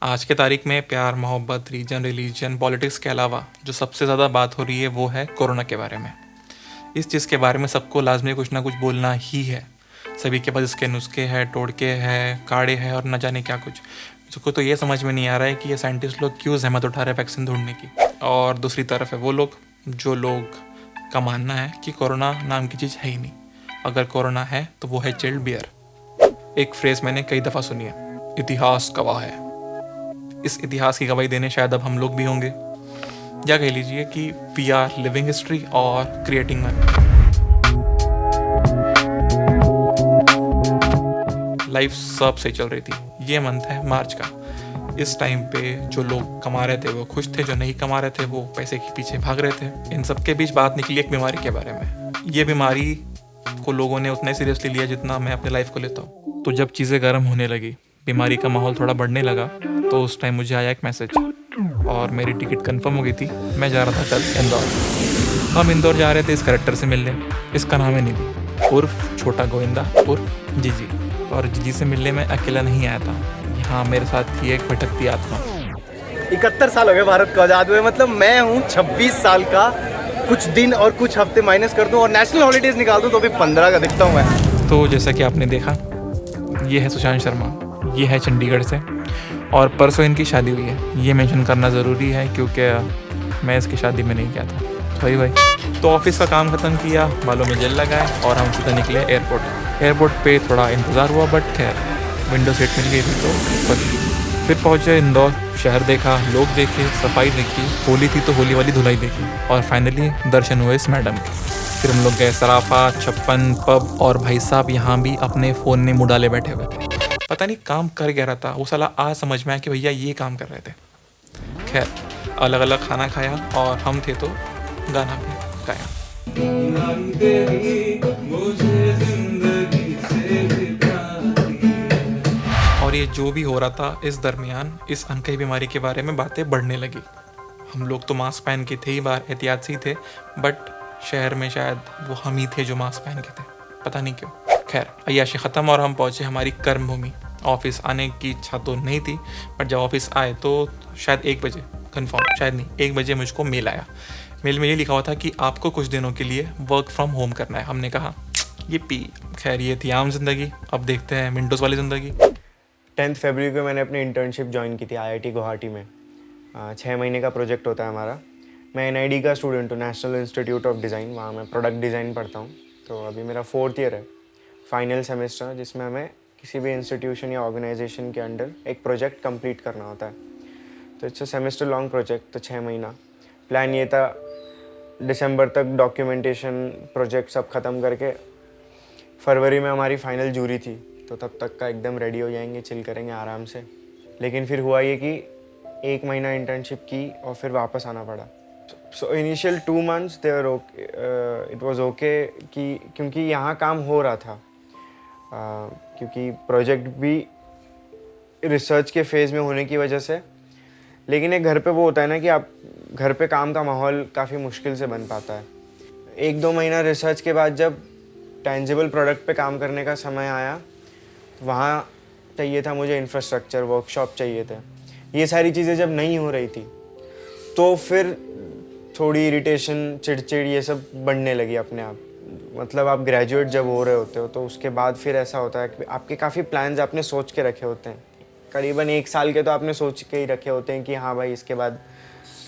आज के तारीख में प्यार, मोहब्बत, रीजन, रिलीजन, पॉलिटिक्स के अलावा जो सबसे ज़्यादा बात हो रही है वो है कोरोना के बारे में। इस चीज़ के बारे में सबको लाजमी कुछ ना कुछ बोलना ही है। सभी के पास इसके नुस्खे हैं, टोटके हैं, काढ़े हैं और न जाने क्या कुछ। मुझको तो ये समझ में नहीं आ रहा है कि ये साइंटिस्ट लोग क्यों जहमत उठा रहे हैं वैक्सीन ढूंढने की। और दूसरी तरफ है वो लोग जो लोग का मानना है कि कोरोना नाम की चीज़ है ही नहीं। अगर कोरोना है तो वो है चिल्ड बियर। एक फ्रेज़ मैंने कई दफ़ा सुनी है, इतिहास गवाह है। इस इतिहास की गवाही देने शायद अब हम लोग भी होंगे, या कह लीजिए कि वी आर लिविंग हिस्ट्री और क्रिएटिंग वन। लाइफ सब सही चल रही थी। ये मंथ है मार्च का। इस टाइम पे जो लोग कमा रहे थे वो खुश थे, जो नहीं कमा रहे थे वो पैसे के पीछे भाग रहे थे। इन सब के बीच बात निकली एक बीमारी के बारे में। ये बीमारी को लोगों ने उतना सीरियसली लिया जितना मैं अपने लाइफ को लेता हूँ। तो जब चीज़ें गर्म होने लगी, बीमारी का माहौल थोड़ा बढ़ने लगा, तो उस टाइम मुझे आया एक मैसेज और मेरी टिकट कंफर्म हो गई थी। मैं जा रहा था कल इंदौर। हम इंदौर जा रहे थे इस करेक्टर से मिलने। इसका नाम है निधि उर्फ छोटा गोविंदा उर्फ जीजी। और जीजी से मिलने में अकेला नहीं आया था, यहाँ मेरे साथ थी एक भटकती आत्मा। 71 साल हो गए भारत को आज़ाद हुए। मतलब मैं हूँ 26 साल का। कुछ दिन और कुछ हफ्ते माइनस कर दूँ और नेशनल हॉलीडेज निकाल दूँ तो भी 15 का दिखता हूँ मैं। तो जैसा कि आपने देखा, ये है सुशांत शर्मा, ये है चंडीगढ़ से, और परसों इनकी शादी हुई है। ये मेंशन करना ज़रूरी है क्योंकि मैं इसकी शादी में नहीं गया था। भाई तो ऑफिस का काम ख़त्म किया, बालों में जेल लगाए और हम सीधा निकले एयरपोर्ट। एयरपोर्ट पे थोड़ा इंतज़ार हुआ, बट खैर विंडो सीट मिल गई थी तो खुश। फिर पहुँचे इंदौर, शहर देखा, लोग देखे, सफाई देखी, होली थी तो होली वाली धुलाई देखी, और फाइनली दर्शन हुए इस मैडम के। फिर हम लोग गए सराफा, छप्पन, पब, और भाई साहब यहाँ भी अपने फ़ोन में मुँह डाले बैठे हुए थे। पता नहीं काम कर क्या रहा था वो साला। आज समझ में आया कि भैया ये काम कर रहे थे। खैर अलग अलग खाना खाया और हम थे तो गाना भी गाया। और ये जो भी हो रहा था, इस दरमियान इस अनकही बीमारी के बारे में बातें बढ़ने लगी। हम लोग तो मास्क पहन के थे ही, बाहर एहतियात से ही थे, बट शहर में शायद वो हम ही थे जो मास्क पहन के थे, पता नहीं क्यों। खैर अय्याशी ख़त्म और हम पहुँचे हमारी कर्म भूमि। ऑफिस आने की इच्छा तो नहीं थी, बट जब ऑफिस आए तो शायद 1 बजे, कंफर्म शायद नहीं, 1 बजे मुझको मेल आया। मेल में ये लिखा हुआ था कि आपको कुछ दिनों के लिए वर्क फ्रॉम होम करना है। हमने कहा ये पी। खैर ये थी आम जिंदगी, अब देखते हैं विंडोज़ वाली ज़िंदगी। 10 फरवरी को मैंने अपनी इंटर्नशिप ज्वाइन की थी IIT गुवाहाटी में। 6 महीने का प्रोजेक्ट होता है हमारा। मैं NID का स्टूडेंट हूँ, नेशनल इंस्टीट्यूट ऑफ डिज़ाइन। वहाँ मैं प्रोडक्ट डिज़ाइन पढ़ता हूँ। तो अभी मेरा 4th ईयर है, फाइनल सेमेस्टर, जिसमें हमें किसी भी इंस्टीट्यूशन या ऑर्गेनाइजेशन के अंडर एक प्रोजेक्ट कंप्लीट करना होता है। तो it's a semester long project, तो 6 महीना। प्लान ये था दिसंबर तक डॉक्यूमेंटेशन प्रोजेक्ट सब ख़त्म करके, फरवरी में हमारी फाइनल जूरी थी, तो तब तक का एकदम रेडी हो जाएंगे, चिल करेंगे आराम से। लेकिन फिर हुआ ये कि 1 महीना इंटर्नशिप की और फिर वापस आना पड़ा। So initial 2 months they were okay, it was okay, कि क्योंकि यहाँ काम हो रहा था, क्योंकि प्रोजेक्ट भी रिसर्च के फेज़ में होने की वजह से। लेकिन एक घर पे वो होता है ना कि आप घर पे काम का माहौल काफ़ी मुश्किल से बन पाता है। 1-2 महीना रिसर्च के बाद जब टेंजिबल प्रोडक्ट पे काम करने का समय आया, वहाँ चाहिए था मुझे इंफ्रास्ट्रक्चर, वर्कशॉप चाहिए थे। ये सारी चीज़ें जब नहीं हो रही थी तो फिर थोड़ी इरिटेशन, चिड़चिड़, ये सब बढ़ने लगी अपने आप। मतलब आप ग्रेजुएट जब हो रहे होते हो तो उसके बाद फिर ऐसा होता है कि आपके काफ़ी प्लान्स आपने सोच के रखे होते हैं। करीबन 1 साल के तो आपने सोच के ही रखे होते हैं कि हाँ भाई इसके बाद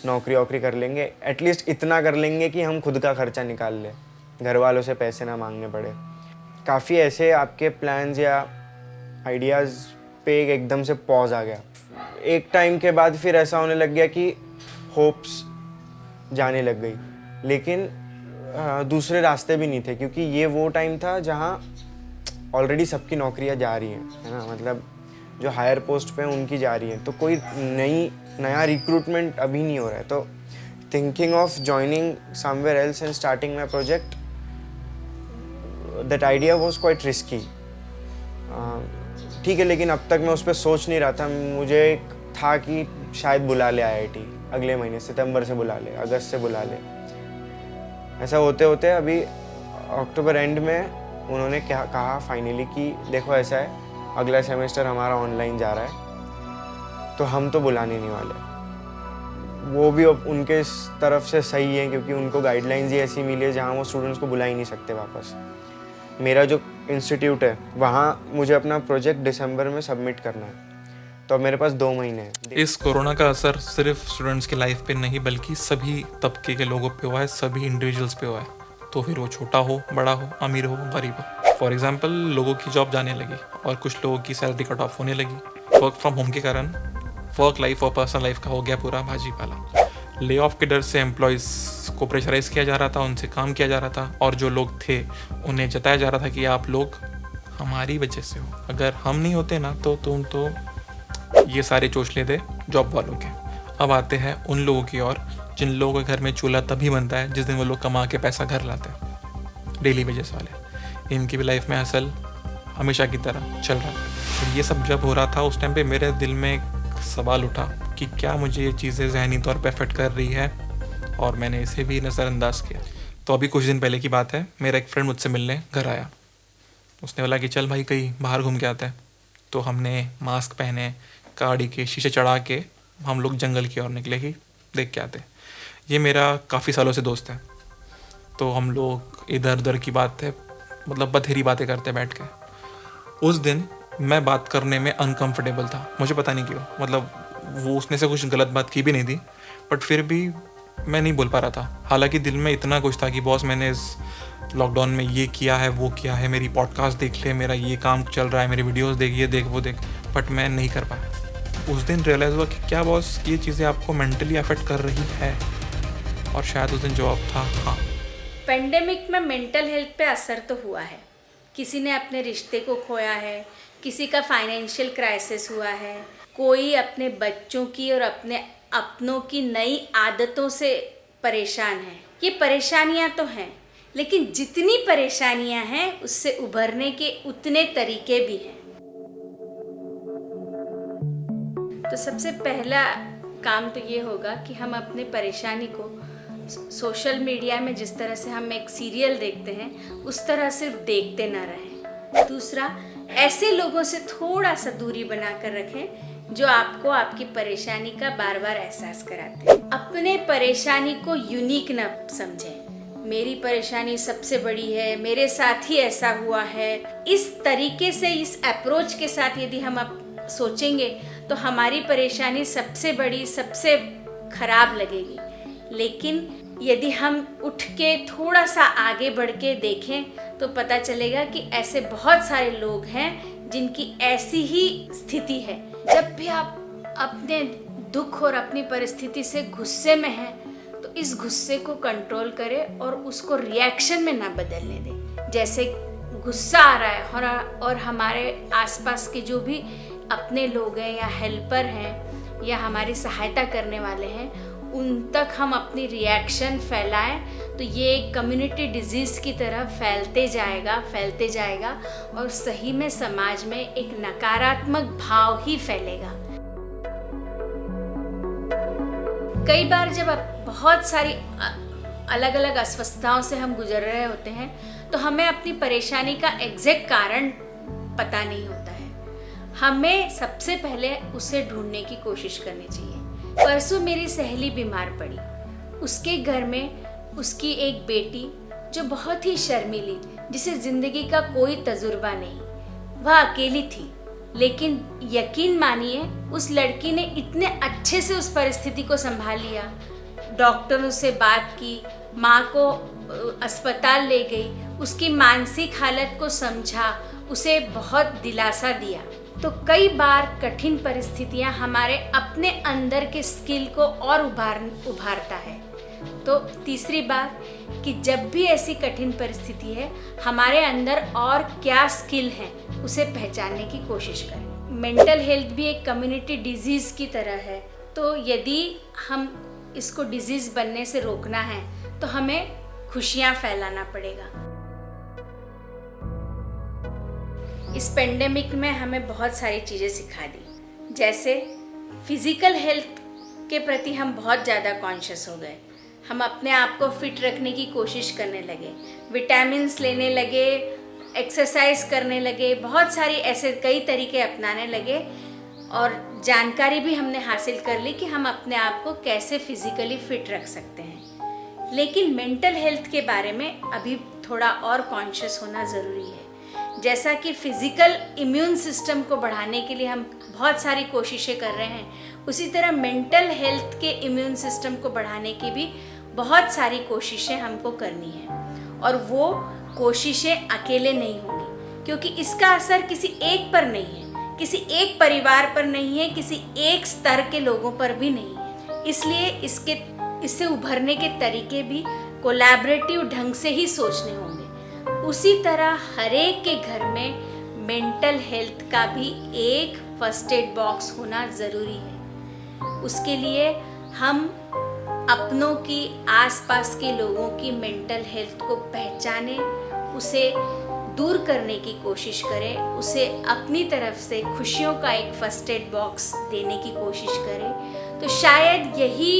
नौकरी वोकरी कर लेंगे, एटलीस्ट इतना कर लेंगे कि हम खुद का खर्चा निकाल लें, घर वालों से पैसे ना मांगने पड़े। काफ़ी ऐसे आपके प्लान्स या आइडियाज़ पे एकदम से पॉज आ गया। एक टाइम के बाद फिर ऐसा होने लग गया कि होप्स जाने लग गई, लेकिन दूसरे रास्ते भी नहीं थे, क्योंकि ये वो टाइम था जहाँ ऑलरेडी सबकी नौकरियाँ जा रही हैं, है ना। मतलब जो हायर पोस्ट पे हैं उनकी जा रही हैं, तो कोई नया रिक्रूटमेंट अभी नहीं हो रहा है। तो thinking of joining somewhere else and starting my project, that idea was quite risky. ठीक है, लेकिन अब तक मैं उस पर सोच नहीं रहा था। मुझे एक था कि शायद बुला ले IIT अगले महीने, सितंबर से बुला ले, अगस्त से बुला ले। ऐसा होते होते अभी अक्टूबर एंड में उन्होंने क्या कहा फाइनली कि देखो ऐसा है, अगला सेमेस्टर हमारा ऑनलाइन जा रहा है, तो हम तो बुलाने नहीं वाले। वो भी अब उनके तरफ से सही है, क्योंकि उनको गाइडलाइंस ही ऐसी मिली है जहाँ वो स्टूडेंट्स को बुला ही नहीं सकते वापस। मेरा जो इंस्टीट्यूट है वहाँ मुझे अपना प्रोजेक्ट दिसंबर में सबमिट करना है, तो अब मेरे पास 2 महीने हैं। इस कोरोना का असर सिर्फ स्टूडेंट्स की लाइफ पे नहीं बल्कि सभी तबके के लोगों पे हुआ है, सभी इंडिविजुअल्स पे हुआ है। तो फिर वो छोटा हो, बड़ा हो, अमीर हो, गरीब हो। फॉर एग्जाम्पल, लोगों की जॉब जाने लगी और कुछ लोगों की सैलरी कट ऑफ होने लगी। वर्क फ्रॉम होम के कारण वर्क लाइफ और पर्सनल लाइफ का हो गया पूरा भाजीपाला। ले ऑफ के डर से एम्प्लॉयज़ को प्रेशराइज किया जा रहा था, उनसे काम किया जा रहा था, और जो लोग थे उन्हें जताया जा रहा था कि आप लोग हमारी वजह से हो, अगर हम नहीं होते ना तो तुम तो ये सारे चोचले थे जॉब वालों के। अब आते हैं उन लोगों की ओर जिन लोगों के घर में चूल्हा तभी बनता है जिस दिन वो लोग कमा के पैसा घर लाते हैं, डेली वेजेस वाले। इनकी भी लाइफ में हसल हमेशा की तरह चल रहा था। तो ये सब जब हो रहा था उस टाइम पे मेरे दिल में एक सवाल उठा कि क्या मुझे ये चीज़ें ज़हनी तौर पे अफेक्ट कर रही है, और मैंने इसे भी नज़रअंदाज किया। तो अभी कुछ दिन पहले की बात है, मेरा एक फ्रेंड मुझसे मिलने घर आया। उसने बोला कि चल भाई कहीं बाहर घूम के आते हैं। तो हमने मास्क पहने, गाड़ी के शीशे चढ़ा के हम लोग जंगल की ओर निकले कि देख के आते। ये मेरा काफ़ी सालों से दोस्त है, तो हम लोग इधर उधर की बात है, मतलब बथेरी बातें करते बैठ के। उस दिन मैं बात करने में अनकंफर्टेबल था, मुझे पता नहीं क्यों। मतलब वो उसने से कुछ गलत बात की भी नहीं थी, बट फिर भी मैं नहीं बोल पा रहा था। हालांकि दिल में इतना कुछ था कि बॉस मैंने इस लॉकडाउन में ये किया है, वो किया है, मेरी पॉडकास्ट देख ले, मेरा ये काम चल रहा है, मेरी वीडियोस देख, ये देख, वो देख, बट मैं नहीं कर पाया। उस दिन रियलाइज़ हुआ कि क्या बॉस ये चीज़ें आपको मेंटली अफेक्ट कर रही है, और शायद उस दिन जवाब था हाँ। पेंडेमिक में मेंटल हेल्थ पे असर तो हुआ है। किसी ने अपने रिश्ते को खोया है, किसी का फाइनेंशियल क्राइसिस हुआ है, कोई अपने बच्चों की और अपने अपनों की नई आदतों से परेशान है। ये परेशानियां तो हैं, लेकिन जितनी परेशानियां हैं उससे उभरने के उतने तरीके भी हैं। तो सबसे पहला काम तो ये होगा कि हम अपने परेशानी को सोशल मीडिया में जिस तरह से हम एक सीरियल देखते हैं उस तरह सिर्फ देखते ना रहें। दूसरा, ऐसे लोगों से थोड़ा सा दूरी बनाकर रखें जो आपको आपकी परेशानी का बार बार एहसास कराते हैं। अपने परेशानी को यूनिक न समझें। मेरी परेशानी सबसे बड़ी है, मेरे साथ ही ऐसा हुआ है। इस तरीके से, इस अप्रोच के साथ यदि हम सोचेंगे तो हमारी परेशानी सबसे बड़ी, सबसे खराब लगेगी। लेकिन यदि हम उठ के थोड़ा सा आगे बढ़ के देखें तो पता चलेगा कि ऐसे बहुत सारे लोग हैं जिनकी ऐसी ही स्थिति है। जब भी आप अपने दुख और अपनी परिस्थिति से गुस्से में हैं तो इस गुस्से को कंट्रोल करें और उसको रिएक्शन में ना बदलने दें। जैसे गुस्सा आ रहा है और हमारे आसपास के जो भी अपने लोग हैं या हेल्पर हैं या हमारी सहायता करने वाले हैं उन तक हम अपनी रिएक्शन फैलाएं तो ये एक कम्युनिटी डिजीज़ की तरह फैलते जाएगा और सही में समाज में एक नकारात्मक भाव ही फैलेगा। कई बार जब बहुत सारी अलग अलग अस्वस्थताओं से हम गुजर रहे होते हैं तो हमें अपनी परेशानी का एग्जैक्ट कारण पता नहीं होता है। हमें सबसे पहले उसे ढूंढने की कोशिश करनी चाहिए। परसों मेरी सहेली बीमार पड़ी। उसके घर में उसकी एक बेटी जो बहुत ही शर्मीली, जिसे जिंदगी का कोई तजुर्बा नहीं, वह अकेली थी। लेकिन यकीन मानिए उस लड़की ने इतने अच्छे से उस परिस्थिति को संभाल लिया। डॉक्टरों से बात की, माँ को अस्पताल ले गई, उसकी मानसिक हालत को समझा, उसे बहुत दिलासा दिया। तो कई बार कठिन परिस्थितियां हमारे अपने अंदर के स्किल को और उभारता है। तो तीसरी बात कि जब भी ऐसी कठिन परिस्थिति है हमारे अंदर और क्या स्किल है उसे पहचानने की कोशिश करें। मेंटल हेल्थ भी एक कम्युनिटी डिजीज़ की तरह है, तो यदि हम इसको डिजीज़ बनने से रोकना है तो हमें खुशियाँ फैलाना पड़ेगा। इस पेंडेमिक में हमें बहुत सारी चीज़ें सिखा दी। जैसे फिज़िकल हेल्थ के प्रति हम बहुत ज़्यादा कॉन्शियस हो गए। हम अपने आप को फिट रखने की कोशिश करने लगे, विटामिन्स लेने लगे, एक्सरसाइज करने लगे, बहुत सारी ऐसे कई तरीके अपनाने लगे और जानकारी भी हमने हासिल कर ली कि हम अपने आप को कैसे फिजिकली फिट रख सकते हैं। लेकिन मेंटल हेल्थ के बारे में अभी थोड़ा और कॉन्शियस होना ज़रूरी है। जैसा कि फिजिकल इम्यून सिस्टम को बढ़ाने के लिए हम बहुत सारी कोशिशें कर रहे हैं, उसी तरह मेंटल हेल्थ के इम्यून सिस्टम को बढ़ाने की भी बहुत सारी कोशिशें हमको करनी है। और वो कोशिशें अकेले नहीं होंगी, क्योंकि इसका असर किसी एक पर नहीं है, किसी एक परिवार पर नहीं है, किसी एक स्तर के लोगों पर भी नहीं है। इसलिए इससे उभरने के तरीके भी कोलैबोरेटिव ढंग से ही सोचने होंगे। उसी तरह हर एक के घर में मेंटल हेल्थ का भी एक फर्स्ट एड बॉक्स होना ज़रूरी है। उसके लिए हम अपनों की, आसपास के लोगों की मेंटल हेल्थ को पहचानें, उसे दूर करने की कोशिश करें, उसे अपनी तरफ से खुशियों का एक फर्स्ट एड बॉक्स देने की कोशिश करें। तो शायद यही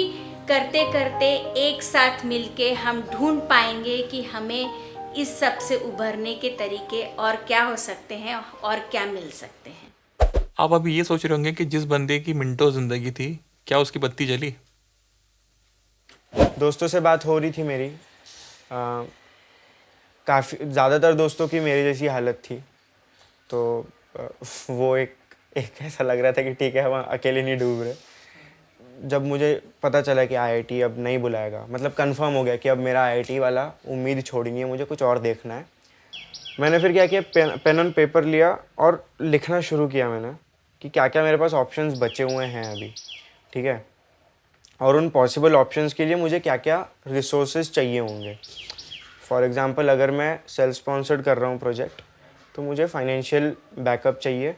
करते करते एक साथ मिलके हम ढूंढ पाएंगे कि हमें इस सब से उभरने के तरीके और क्या हो सकते हैं और क्या मिल सकते हैं। आप अभी ये सोच रहे होंगे कि जिस बंदे की मिनटों ज़िंदगी थी, क्या उसकी बत्ती जली? दोस्तों से बात हो रही थी मेरी, काफ़ी ज़्यादातर दोस्तों की मेरी जैसी हालत थी। तो वो एक ऐसा लग रहा था कि ठीक है, हम अकेले नहीं डूब रहे। जब मुझे पता चला कि आईआईटी अब नहीं बुलाएगा, मतलब कंफर्म हो गया कि अब मेरा आईआईटी वाला उम्मीद छोड़नी है, मुझे कुछ और देखना है, मैंने फिर क्या किया, पेन और पेपर लिया और लिखना शुरू किया मैंने कि क्या क्या मेरे पास ऑप्शंस बचे हुए हैं अभी, ठीक है, और उन पॉसिबल ऑप्शंस के लिए मुझे क्या क्या रिसोर्सेज चाहिए होंगे। फॉर एग्ज़ाम्पल, अगर मैं सेल्फ स्पॉन्सर्ड कर रहा हूँ प्रोजेक्ट, तो मुझे फाइनेंशियल बैकअप चाहिए।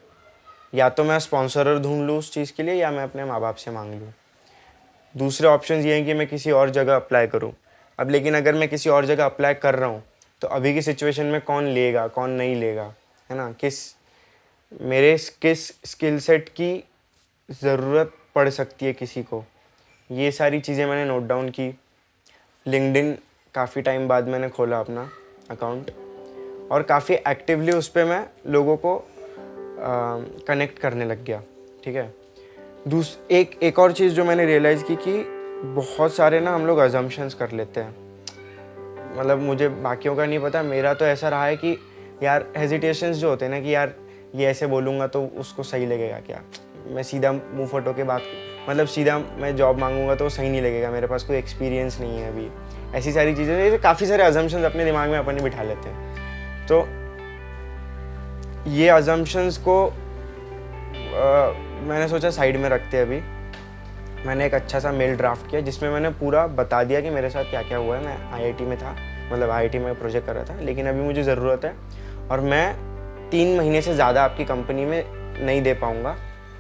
या तो मैं स्पॉन्सरर ढूंढ लूँ उस चीज़ के लिए, या मैं अपने माँ बाप से मांग लूँ। दूसरे ऑप्शंस ये हैं कि मैं किसी और जगह अप्लाई करूँ। अब लेकिन अगर मैं किसी और जगह अप्लाई कर रहा हूँ, तो अभी की सिचुएशन में कौन लेगा कौन नहीं लेगा, है ना, किस स्किल सेट की ज़रूरत पड़ सकती है किसी को। ये सारी चीज़ें मैंने नोट डाउन की। लिंक्डइन काफ़ी टाइम बाद मैंने खोला अपना अकाउंट, और काफ़ी एक्टिवली उस पर मैं लोगों को कनेक्ट करने लग गया, ठीक है। एक और चीज़ जो मैंने रियलाइज़ की कि बहुत सारे ना हम लोग अजम्पशंस कर लेते हैं। मतलब मुझे बाकियों का नहीं पता, मेरा तो ऐसा रहा है कि यार हेजिटेशंस जो होते हैं ना, कि यार ये ऐसे बोलूँगा तो उसको सही लगेगा क्या, मैं सीधा मुँह फटो के बात, मतलब सीधा मैं जॉब मांगूंगा तो सही नहीं लगेगा, मेरे पास कोई एक्सपीरियंस नहीं है अभी, ऐसी सारी चीज़ें, ऐसे काफ़ी सारे अजम्पशंस अपने दिमाग में अपन ही बिठा लेते हैं। तो ये अजम्पशंस को मैंने सोचा साइड में रखते अभी मैंने एक अच्छा सा मेल ड्राफ्ट किया, जिसमें मैंने पूरा बता दिया कि मेरे साथ क्या क्या हुआ है। मैं आईआईटी में था, मतलब आईआईटी में प्रोजेक्ट कर रहा था, लेकिन अभी मुझे ज़रूरत है और मैं 3 महीने से ज़्यादा आपकी कंपनी में नहीं दे पाऊँगा,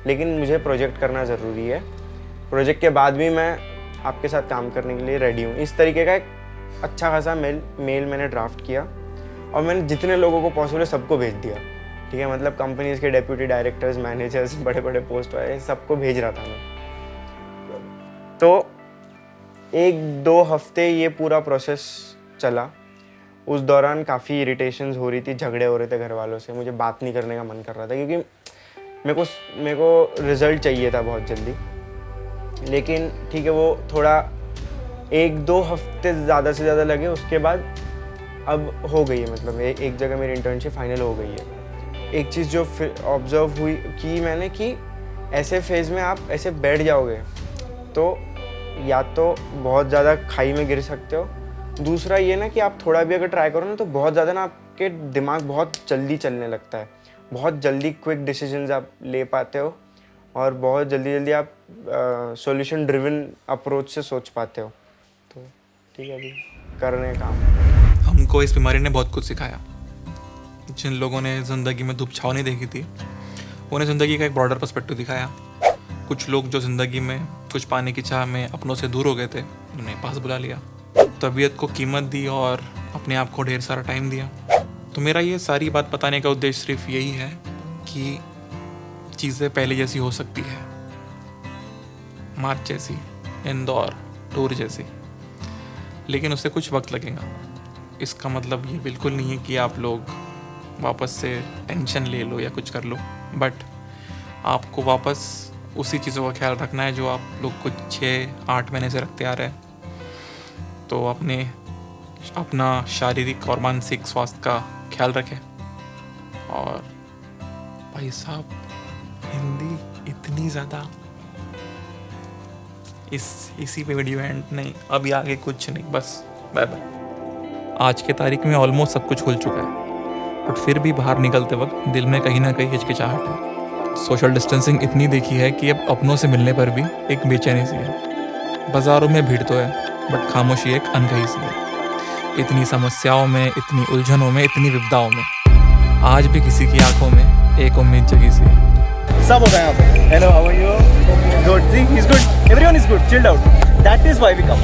लेकिन मुझे प्रोजेक्ट करना ज़रूरी है। प्रोजेक्ट के बाद भी मैं आपके साथ काम करने के लिए रेडी हूँ। इस तरीके का एक अच्छा खासा मेल मैंने ड्राफ्ट किया, और मैंने जितने लोगों को पॉसिबल है सबको भेज दिया, ठीक है। मतलब कंपनीज़ के डेप्यूटी डायरेक्टर्स, मैनेजर्स, बड़े बड़े पोस्ट वाले सबको भेज रहा था मैं। तो 1-2 हफ्ते ये पूरा प्रोसेस चला। उस दौरान काफ़ी इरिटेशंस हो रही थी, झगड़े हो रहे थे घर वालों से, मुझे बात नहीं करने का मन कर रहा था, क्योंकि मेरे को रिज़ल्ट चाहिए था बहुत जल्दी। लेकिन ठीक है, वो थोड़ा 1-2 हफ्ते ज़्यादा से ज़्यादा लगे। उसके बाद अब हो गई है, मतलब एक जगह मेरी इंटर्नशिप फाइनल हो गई है। एक चीज़ जो ऑब्जर्व हुई कि मैंने कि ऐसे फेज़ में आप ऐसे बैठ जाओगे तो या तो बहुत ज़्यादा खाई में गिर सकते हो, दूसरा ये ना कि आप थोड़ा भी अगर ट्राई करो ना, तो बहुत ज़्यादा ना आपके दिमाग बहुत जल्दी चलने लगता है, बहुत जल्दी क्विक डिसीजंस आप ले पाते हो, और बहुत जल्दी आप सॉल्यूशन ड्रिवन अप्रोच से सोच पाते हो। तो ठीक है, अभी कर रहे हैं काम। हमको इस बीमारी ने बहुत कुछ सिखाया। जिन लोगों ने ज़िंदगी में धूप छाँव नहीं देखी थी, उन्हें ज़िंदगी का एक ब्रॉडर पर्सपेक्टिव दिखाया। कुछ लोग जो ज़िंदगी में कुछ पाने की चाह में अपनों से दूर हो गए थे, उन्हें पास बुला लिया, तबीयत को कीमत दी और अपने आप को ढेर सारा टाइम दिया। तो मेरा ये सारी बात बताने का उद्देश्य सिर्फ यही है कि चीज़ें पहले जैसी हो सकती है, मार्च जैसी, इंदौर टूर जैसी, लेकिन उससे कुछ वक्त लगेगा। इसका मतलब ये बिल्कुल नहीं है कि आप लोग वापस से टेंशन ले लो या कुछ कर लो, बट आपको वापस उसी चीज़ों का ख्याल रखना है जो आप लोग कुछ 6-8 महीने से रखते आ रहे हैं। तो अपना शारीरिक और मानसिक स्वास्थ्य का ख्याल रखें। और भाई साहब, हिंदी इतनी ज़्यादा, इसी पे वीडियो एंड नहीं, अभी आगे कुछ नहीं, बस बाय बाय। आज के तारीख में ऑलमोस्ट सब कुछ खुल चुका है, बट फिर भी बाहर निकलते वक्त दिल में कहीं ना कहीं हिचकिचाहट है। सोशल डिस्टेंसिंग इतनी देखी है कि अब अपनों से मिलने पर भी एक बेचैनी सी है। बाज़ारों में भीड़ तो है, बट खामोशी एक अनकही सी है। इतनी समस्याओं में, इतनी उलझनों में, इतनी विपदाओं में आज भी किसी की आंखों में एक उम्मीद जगी सी है। सब होता है यहाँ पे। Hello, how are you? Good, see he is good, everyone is good, chilled out, that is why we come.